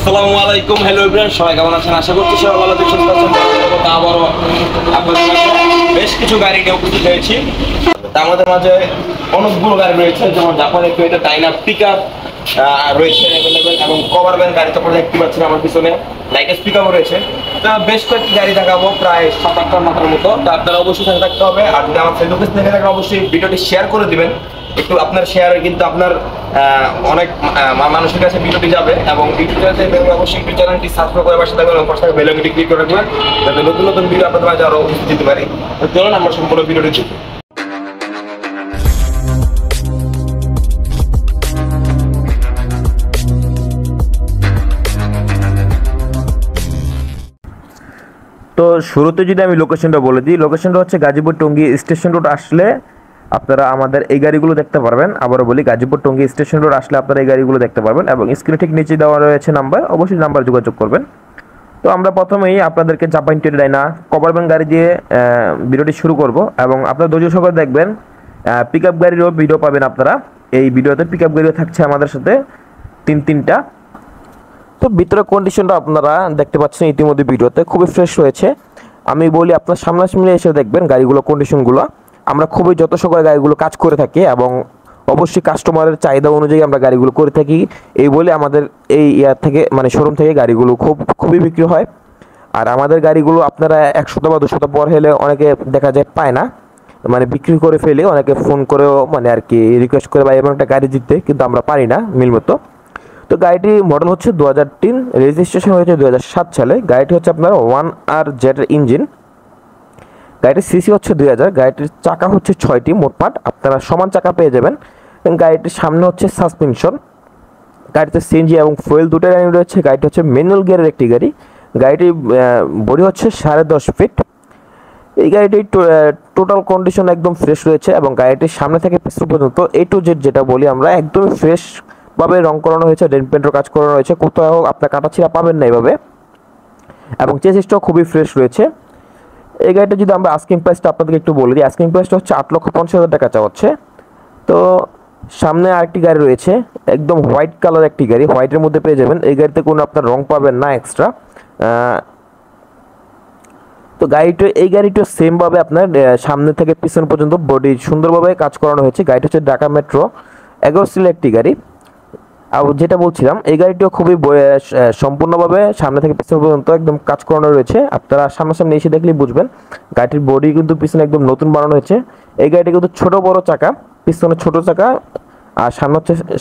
আসসালামু আলাইকুম, hello everyone, সবাই কেমন আছেন? আশা করছি সবাই ভালো আছেন, সুস্থ আছেন। আবারও আপনাদের মাঝে বেশ কিছু গাড়ি নিয়ে উপস্থিত হয়েছি। আমাদের মাঝে অনেকগুলো গাড়ি রয়েছে, যেমন জাপানের টয়োটা ডাইনা পিকআপ রয়েছে অ্যাভেলেবেল, এবং কভার ভ্যান গাড়ি তো আপনারা দেখতে পাচ্ছেন আমার পিছনে, লাইটেস্ট পিকআপও রয়েছে। তা বেশ কয়েকটি গাড়ি দেখাবো, প্রায় 7-8টার মাথার মতো। তা আপনারা অবশ্যই সাথে থাকতে হবে, আর যদি আমার ফেসবুক পেজ থেকে থাকেন অবশ্যই ভিডিওটি শেয়ার করে দিবেন। একটু আপনার শেয়ারে কিন্তু আপনার অনেক মানুষের কাছে ভিডিওটি যাবে, এবং ইউটিউব চ্যানেল অবশ্যই ইউটিউব চ্যানেলটি সাবস্ক্রাইব করে পাশে থাকবেন, এবং পাশে থাকা বেল আইকনটি ক্লিক করে রাখবেন যাতে নতুন নতুন ভিডিও আপনাদের মাঝে আরও উপস্থিত দিতে পারি। চলুন আমরা সম্পূর্ণ ভিডিওটি দেখি। তো শুরুতে যদি আমি লোকেশনটা বলে দিই, লোকেশনটা হচ্ছে গাজীপুর টঙ্গী স্টেশন রোড আসলে আপনারা আমাদের এই গাড়িগুলো দেখতে পারবেন। আবারও বলি, গাজীপুর টঙ্গী স্টেশন রোড আসলে আপনারা এই গাড়িগুলো দেখতে পারবেন, এবং স্ক্রিনে ঠিক নিচে দেওয়া রয়েছে নাম্বার, অবশ্যই নাম্বার যোগাযোগ করবেন। তো আমরা প্রথমেই আপনাদেরকে Japan Toyota Dyna cover van গাড়ি দিয়ে ভিডিওটি শুরু করব, এবং আপনারা ধৈর্য সহকারে দেখবেন। পিকআপ গাড়িরও ভিডিও পাবেন আপনারা এই ভিডিওতে। পিকআপ গাড়িও থাকছে আমাদের সাথে তিনটা। তো ভিতরের কন্ডিশনটা আপনারা দেখতে পাচ্ছেন ইতিমধ্যে ভিডিওতে, খুবই ফ্রেশ রয়েছে। আমি বলি আপনার সামনাসামনি এসে দেখবেন গাড়িগুলো কন্ডিশনগুলো। আমরা খুবই যত সহকারে গাড়িগুলো কাজ করে থাকি, এবং অবশ্যই কাস্টমারের চাহিদা অনুযায়ী আমরা গাড়িগুলো করে থাকি। এই বলে আমাদের এই ইয়ার থেকে মানে শোরুম থেকে গাড়িগুলো খুবই বিক্রি হয়। আর আমাদের গাড়িগুলো আপনারা 1 সপ্তাহ বা 2 সপ্তাহ পর হলে অনেকে দেখা যায় পায় না, মানে বিক্রি করে ফেলে, অনেকে ফোন করেও মানে আর কি রিকোয়েস্ট করে ভাই এমন একটা গাড়ি দিতে, কিন্তু আমরা পারি না মিল মতো। তো গাড়িটির মডেল হচ্ছে 2003, রেজিস্ট্রেশন হয়েছে 2007 সালে। গাড়িটি হচ্ছে আপনার 1RZ এর ইঞ্জিন। গাড়িটির সিসি হচ্ছে 2000। গাড়িটির চাকা হচ্ছে 6টি মোটমাট, আপনারা সমান চাকা পেয়ে যাবেন। গাড়িটির সামনে হচ্ছে সাসপেনশন। গাড়িতে সিএনজি এবং ফুয়েল দুটো লাইন রয়েছে। গাড়িটি হচ্ছে ম্যানুয়াল গিয়ারের একটি গাড়ি। গাড়িটির বডি হচ্ছে 10.5 ফিট। এই গাড়িটির টোটাল কন্ডিশন একদম ফ্রেশ রয়েছে, এবং গাড়িটির সামনে থেকে পিছন পর্যন্ত A to Z যেটা বলি আমরা একদমই ফ্রেশ ভাবে রং করানো হয়েছে, ডেন্ট পেন্টের কাজ করানো হয়েছে, কোথাও আপনার কাটাছিড়া পাবেন না এইভাবে, এবং চেসিসটাও খুবই ফ্রেশ রয়েছে। এই গাড়িটা যদি আমরা আস্কিং প্রাইসটা আপনাদেরকে একটু বলে দিই, আস্কিং প্রাইসটা হচ্ছে 8,50,000 টাকা চাওয়া হচ্ছে। তো সামনে আরেকটি গাড়ি রয়েছে, একদম হোয়াইট কালার একটি গাড়ি, হোয়াইটের মধ্যে পেয়ে যাবেন। এই গাড়িতে কোনো আপনার রং পাবেন না এক্সট্রা। তো এই গাড়িটা সেমভাবে আপনার সামনে থেকে পিছন পর্যন্ত বডি সুন্দরভাবে কাজ করানো হয়েছে। গাড়িটা হচ্ছে ঢাকা মেট্রো 11 সিলের একটি গাড়ি। আর যেটা বলছিলাম, এই গাড়িটিও খুবই সম্পূর্ণভাবে সামনে থেকে পিছন পর্যন্ত একদম কাজ করানো রয়েছে। আপনারা সামনাসামনি এসে দেখলেই বুঝবেন। গাড়িটির বডি কিন্তু পিছনে একদম নতুন বানানো হয়েছে। এই গাড়িটি কিন্তু ছোট বড় চাকা, পিছনে ছোট চাকা আর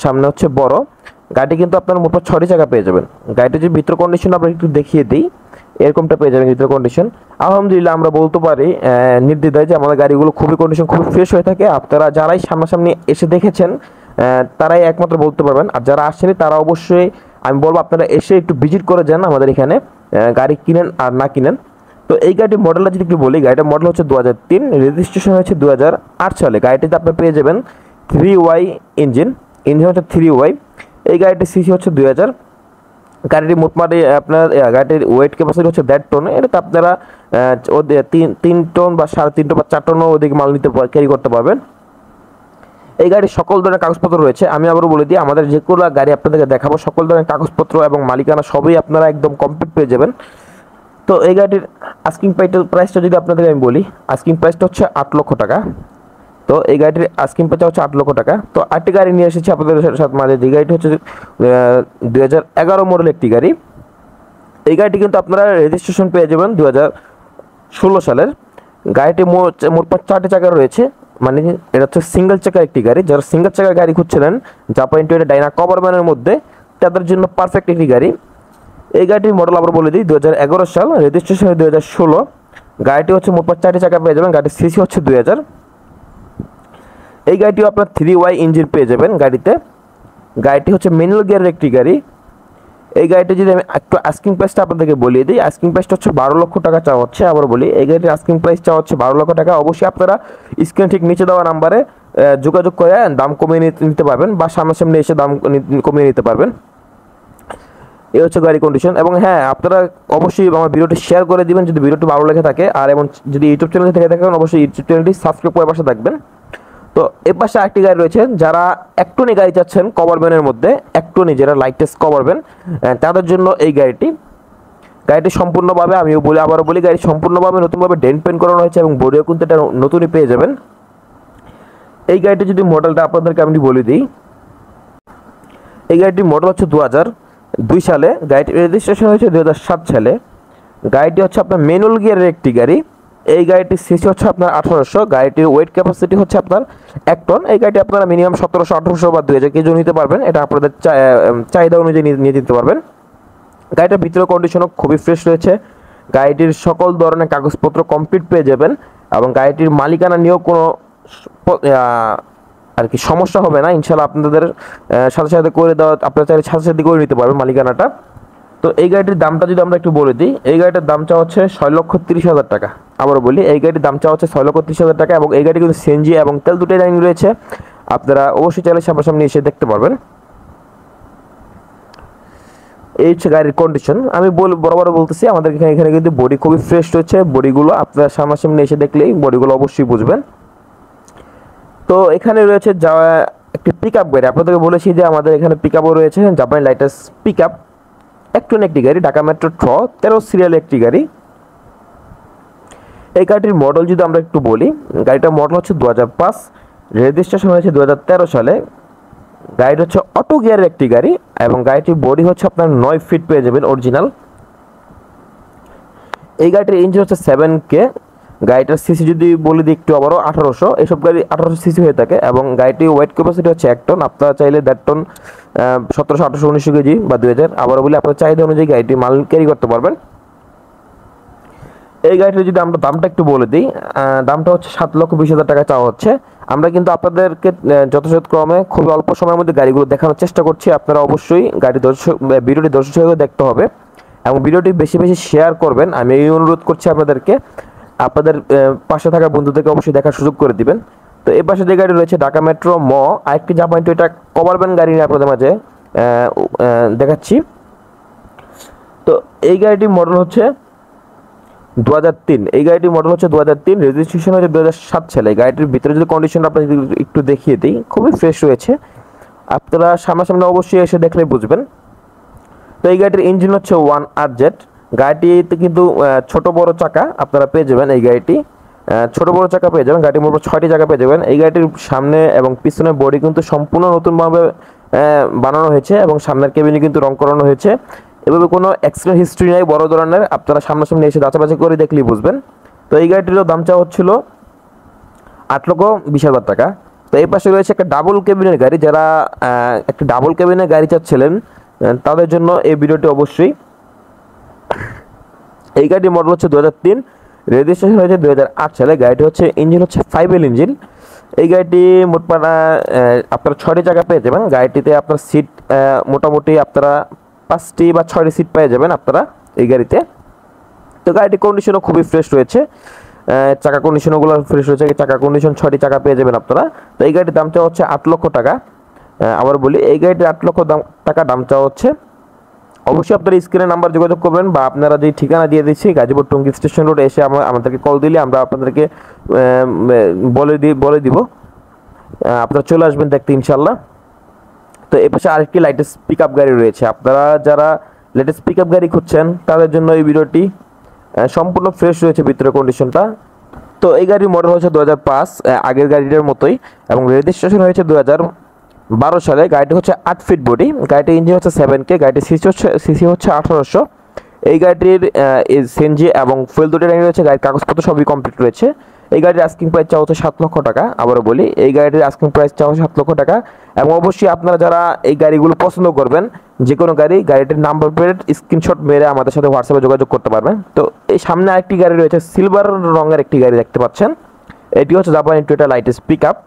সামনে হচ্ছে বড়। গাড়িটি কিন্তু আপনার মোট 6টি চাকা পেয়ে যাবেন। গাড়িটির যে ভিতর কন্ডিশন আমরা একটু দেখিয়ে দিই, এরকমটা পেয়ে যাবেন ভিতর কন্ডিশন। আলহামদুলিল্লাহ আমরা বলতে পারি নির্দ্বিধায় যে আমাদের গাড়িগুলো খুবই ফ্রেশ হয়ে থাকে। আপনারা যারাই সামনাসামনি এসে দেখেছেন তারাই একমাত্র বলতে পারবেন, আর যারা আসেনি তারা অবশ্যই আমি বলবো আপনারা এসে একটু ভিজিট করে যান আমাদের এখানে, গাড়ি কিনেন আর না কিনেন। তো এই গাড়ির মডেলটা যদি একটু বলি, গাড়িটার মডেল হচ্ছে 2003, রেজিস্ট্রেশন হয়েছে 2008 সালে। গাড়িটিতে আপনি পেয়ে যাবেন 3Y ইঞ্জিন হচ্ছে 3Y। এই গাড়িটির সিসি হচ্ছে 2000। গাড়িটির মোটমাটি আপনার গাড়িটির ওয়েট ক্যাপাসিটি হচ্ছে 1.5 টন। এটাতে আপনারা 3 টন বা 3.5 টন বা 4 টনও ওদিকে মাল নিতে ক্যারি করতে পারবেন। এই গাড়ির সকল ধরনের কাগজপত্র রয়েছে। আমি আবারও বলে দিই, আমাদের যেগুলো গাড়ি আপনাদেরকে দেখাবো সকল ধরনের কাগজপত্র এবং মালিকানা সবই আপনারা একদম কমপ্লিট পেয়ে যাবেন। তো এই গাড়িটির আস্কিং প্রাইসটা যদি আপনাদেরকে আমি বলি, আস্কিং প্রাইসটা হচ্ছে 8 লক্ষ টাকা। তো এই গাড়িটির আস্কিং প্রাইসটা হচ্ছে 8 লক্ষ টাকা। তো আরেকটি গাড়ি নিয়ে এসেছি আপনাদের সাথে মাঝে। যে গাড়িটি হচ্ছে 2011 মডেল একটি গাড়ি। এই গাড়িটি কিন্তু আপনারা রেজিস্ট্রেশন পেয়ে যাবেন 2016 সালের। গাড়িটি মোট 4টি চাকা রয়েছে, মানে এটা হচ্ছে সিঙ্গেল চাকার একটি গাড়ি। যারা সিঙ্গেল চাকার গাড়ি খুঁজছিলেন জাপান টয়োটা ডাইনা কভার ভ্যানের মধ্যে, তাদের জন্য পারফেক্ট একটি গাড়ি। এই গাড়িটির মডেল আবার বলে দিই 2011 সাল, রেজিস্ট্রেশন 2016। গাড়িটি হচ্ছে মোট 4টি চাকা পেয়ে যাবেন। গাড়ির সিসি হচ্ছে 2000। এই গাড়িটিও আপনার 3Y ইঞ্জিন পেয়ে যাবেন গাড়িতে। গাড়িটি হচ্ছে ম্যানুয়াল গিয়ারের একটি গাড়ি। এই গাড়িটি যদি আমি একটু আস্কিং প্রাইসটা আপনাদেরকে বলিয়ে দিই, আস্কিং প্রাইসটা হচ্ছে 12 লক্ষ টাকা চাওয়া হচ্ছে। আবার বলি, এই গাড়ির আস্কিং প্রাইস চাওয়া হচ্ছে 12 লক্ষ টাকা। অবশ্যই আপনারা স্ক্রিনে ঠিক নিচে দেওয়া নাম্বারে যোগাযোগ করে দাম কমিয়ে নিতে পারবেন, বা সামনাসামনি এসে দাম কমিয়ে নিতে পারবেন। এই হচ্ছে গাড়ি কন্ডিশন। এবং হ্যাঁ, আপনারা অবশ্যই আমার ভিডিওটি শেয়ার করে দিবেন যদি ভিডিওটি ভালো লেগে থাকে, আর এবং যদি ইউটিউব চ্যানেল থেকে থাকেন অবশ্যই ইউটিউব চ্যানেলটি সাবস্ক্রাইব করে পাশে থাকবেন। তো এর পাশে আরেকটি গাড়ি রয়েছে, যারা একটুনি গাড়ি চাচ্ছেন কভার ভ্যানের মধ্যে, একটুনি যারা লাইটেস্ট কভার ভ্যান, তাদের জন্য এই গাড়িটি সম্পূর্ণভাবে, আমিও বলি আবারও বলি, গাড়ি সম্পূর্ণভাবে নতুনভাবে ডেন্ট পেন্ট করানো হয়েছে এবং বডিও কিন্তু এটা নতুনই পেয়ে যাবেন। এই গাড়িটি যদি মডেলটা আপনাদেরকে আমি বলে দিই, এই গাড়িটির মডেল হচ্ছে 2002 সালে, গাড়িটির রেজিস্ট্রেশন হয়েছে 2007 সালে। গাড়িটি হচ্ছে আপনার ম্যানুয়াল গিয়ারের একটি গাড়ি। এই গাড়িটির সিসি হচ্ছে আপনার 1800, গাড়িটির ওয়েট ক্যাপাসিটি হচ্ছে আপনার 1 টন। এই গাড়িটি আপনারা মিনিমাম 1700, 1800 বা 2000 কেজি নিতে পারবেন, এটা আপনাদের চাহিদা অনুযায়ী নিয়ে যেতে পারবেন। গাড়িটার ভিতরের কন্ডিশনও খুবই ফ্রেশ রয়েছে, গাড়িটির সকল ধরনের কাগজপত্র কমপ্লিট পেয়ে যাবেন এবং গাড়িটির মালিকানা নিয়েও কোনো আর কি সমস্যা হবে না ইনশাল্লাহ। আপনাদের সাথে সাথে করে দেওয়া, আপনারা চাইলে সাথে সাথে করে নিতে পারবেন মালিকানাটা। তো এই গাড়িটির দামটা যদি আমরা একটু বলে দিই, এই গাড়িটার দাম চাওয়া হচ্ছে 6,30,000 টাকা। আবারও বলি, এই গাড়িটির দাম চাওয়া হচ্ছে 6,30,000 টাকা এবং এই গাড়ি কিন্তু সিএনজি এবং তেল দুটোই রানিং রয়েছে। আপনারা অবশ্যই চাইলে সামনাসামনি এসে দেখতে পারবেন। এই হচ্ছে গাড়ির কন্ডিশন। আমি বরাবর বলতেছি, আমাদের এখানে কিন্তু বডি খুবই ফ্রেশ রয়েছে। বডিগুলো আপনারা সামনাসামনি এসে দেখলেই বডিগুলো অবশ্যই বুঝবেন। তো এখানে রয়েছে একটি পিক আপ গাড়ি, আপনাদেরকে বলেছি যে আমাদের এখানে পিক আপও রয়েছে, জাপানি লাইটেস্ট পিক আপ, একটি গাড়ি, ঢাকা মেট্রো 13 সিরিয়ালের একটি গাড়ি। এই গাড়িটির মডেল যদি আমরা একটু বলি, গাড়িটার মডেল হচ্ছে 2005, রেজিস্ট্রেশন হয়েছে 2013 সালে। গাড়িটা হচ্ছে অটো গিয়ারের একটি গাড়ি এবং গাড়িটির বডি হচ্ছে আপনার 9 ফিট পেয়ে যাবেন অরিজিনাল। এই গাড়িটির ইঞ্জিন হচ্ছে 7K। গাড়িটার সিসি যদি বলে দিই একটু আবারও 1800, এইসব গাড়ি 1800 সিসি হয়ে থাকে এবং গাড়িটির ওয়েট ক্যাপাসিটি হচ্ছে 1 টন। আপনারা চাইলে 1.5 টন, 1700, 1800, 1900 কেজি বা 2000, আবারও বলি আপনার চাহিদা অনুযায়ী গাড়িটি মাল ক্যারি করতে পারবেন। এই গাড়িটির যদি আমরা দামটা একটু বলে দিই, দামটা হচ্ছে 7,20,000 টাকা চাওয়া হচ্ছে। আমরা কিন্তু আপনাদেরকে যথাযথক্রমে খুবই অল্প সময়ের মধ্যে গাড়িগুলো দেখানোর চেষ্টা করছি। আপনারা অবশ্যই ভিডিওটি দর্শক সহযোগে দেখতে হবে এবং ভিডিওটি বেশি বেশি শেয়ার করবেন। আমি এই অনুরোধ করছি আপনাদেরকে, আপনাদের পাশে থাকা বন্ধুদেরকে অবশ্যই দেখার সুযোগ করে দিবেন। তো এই পাশে যে গাড়ি রয়েছে ঢাকা মেট্রো আরেকটি জাপানি টয়োটা কভার ভ্যান গাড়ি নিয়ে আপনাদের মাঝে দেখাচ্ছি। তো এই গাড়িটির মডেল হচ্ছে 2003, এই গাড়িটির মডেল হচ্ছে 2003, রেজিস্ট্রেশন হচ্ছে 2007 সালে। গাড়িটির ভিতরে যদি কন্ডিশন আপনাদের একটু দেখিয়ে দিই, খুবই ফ্রেশ রয়েছে, আপনারা সামনাসামনি অবশ্যই এসে দেখলেই বুঝবেন। তো এই গাড়িটির ইঞ্জিন হচ্ছে 1RZ। গাড়িটিতে কিন্তু ছোট বড় চাকা আপনারা পেয়ে যাবেন। এই গাড়িটি ছোট বড় চাকা পেয়ে যাবেন, গাড়িটির মোট 6টি চাকা পেয়ে যাবেন। এই গাড়িটির সামনে এবং পিছনের বডি কিন্তু সম্পূর্ণ নতুনভাবে বানানো হয়েছে এবং সামনের কেবিনে কিন্তু রং করানো হয়েছে। এভাবে কোনো অ্যাক্সিডেন্ট হিস্ট্রি নেই বড় ধরনের, আপনারা সামনাসামনি এসে যাচাবাচি করে দেখলেই বুঝবেন। তো এই গাড়িটিরও দাম চাওয়া হচ্ছিল 8,20,000 টাকা। তো এই পাশে রয়েছে একটা ডাবল কেবিনের গাড়ি, যারা একটা ডাবল কেবিনের গাড়ি চাচ্ছিলেন তাদের জন্য এই ভিডিওটি অবশ্যই। এই গাড়ির মডেল হচ্ছে 2003, রেজিস্ট্রেশন হয়েছে 2008 সালে। গাড়িটি হচ্ছে ইঞ্জিন হচ্ছে 5L ইঞ্জিন। এই গাড়িটি মোটমাট আপনারা 6টি জায়গা পেয়ে যাবেন। গাড়িটিতে আপনার সিট মোটামুটি আপনারা 5টি বা 6টি সিট পেয়ে যাবেন আপনারা এই গাড়িতে। তো গাড়িটির কন্ডিশনও খুবই ফ্রেশ রয়েছে, চাকা কন্ডিশনগুলো ফ্রেশ রয়েছে, চাকা কন্ডিশন 6টি চাকা পেয়ে যাবেন আপনারা। তো এই গাড়ির দাম চাওয়া হচ্ছে 8 লক্ষ টাকা। আবার বলি, এই গাড়িটির 8 লক্ষ টাকা দাম চাওয়া হচ্ছে। অবশ্যই আপনারা স্ক্রিনে নাম্বার যোগাযোগ করবেন বা আপনারা যে ঠিকানা দিয়ে দিচ্ছি গাজীপুর টঙ্গী স্টেশন রোড এসে আমাদেরকে কল দিলে আমরা আপনাদেরকে বলে দিব, আপনারা চলে আসবেন দেখতে ইনশাল্লাহ। তো এ পাশে আরেকটি লেটেস্ট পিক আপ গাড়ি রয়েছে, আপনারা যারা লেটেস্ট পিক আপ গাড়ি খুঁজছেন তাদের জন্য এই ভিডিওটি সম্পূর্ণ ফ্রেশ রয়েছে ভিতরে কন্ডিশনটা। তো এই গাড়ির মডেল হচ্ছে 2005, আগের গাড়িটার মতোই এবং রেজিস্ট্রেশন হয়েছে 2012 সালে। গাড়িটি হচ্ছে 8 ফিট বডি, গাড়িটির ইঞ্জিন হচ্ছে 7K, গাড়িটির সিসি হচ্ছে 1800। এই গাড়িটির সিএনজি এবং ফুয়েল দুটো রেঞ্জ রয়েছে, গাড়ির কাগজপত্র সবই কমপ্লিট রয়েছে। এই গাড়ির আস্কিং প্রাইস চাওয়া হচ্ছে 7 লক্ষ টাকা। আবারও বলি, এই গাড়িটির আস্কিং প্রাইস চাওয়া হচ্ছে 7 লক্ষ টাকা এবং অবশ্যই আপনারা যারা এই গাড়িগুলো পছন্দ করবেন, যে কোনো গাড়িটির নাম্বার প্লেট স্ক্রিনশট মেরে আমাদের সাথে হোয়াটসঅ্যাপে যোগাযোগ করতে পারবেন। তো এই সামনে আরেকটি গাড়ি রয়েছে, সিলভার রঙের একটি গাড়ি দেখতে পাচ্ছেন, এটি হচ্ছে জাপানি টয়োটা লাইটেস্ট পিক আপ।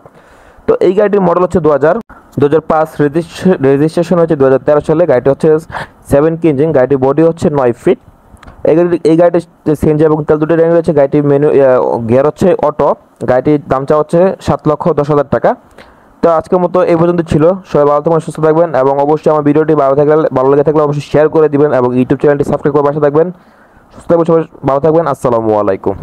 তো এই গাড়িটির মডেল হচ্ছে 2005, রেজিস্ট্রেশন হচ্ছে 2013 সালে। গাড়িটি হচ্ছে 7K ইঞ্জিন, গাড়িটির বডি হচ্ছে 9 ফিট। এই গাড়িটির সিএনজি এবং তেল দুটো রেঞ্জ রয়েছে, গাড়িটির গিয়ার হচ্ছে অটো। গাড়িটির দাম চাওয়া হচ্ছে 7,10,000 টাকা। তো আজকের মতো এই পর্যন্ত ছিল। সবাই ভালো থাকবেন, সুস্থ থাকবেন এবং অবশ্যই আমার ভিডিওটি ভালো লেগে থাকলে অবশ্যই শেয়ার করে দিবেন এবং ইউটিউব চ্যানেলটি সাবস্ক্রাইব করে পাশে থাকবেন। সুস্থ থাকবেন, সবাই ভালো থাকবেন। আসসালামু আলাইকুম।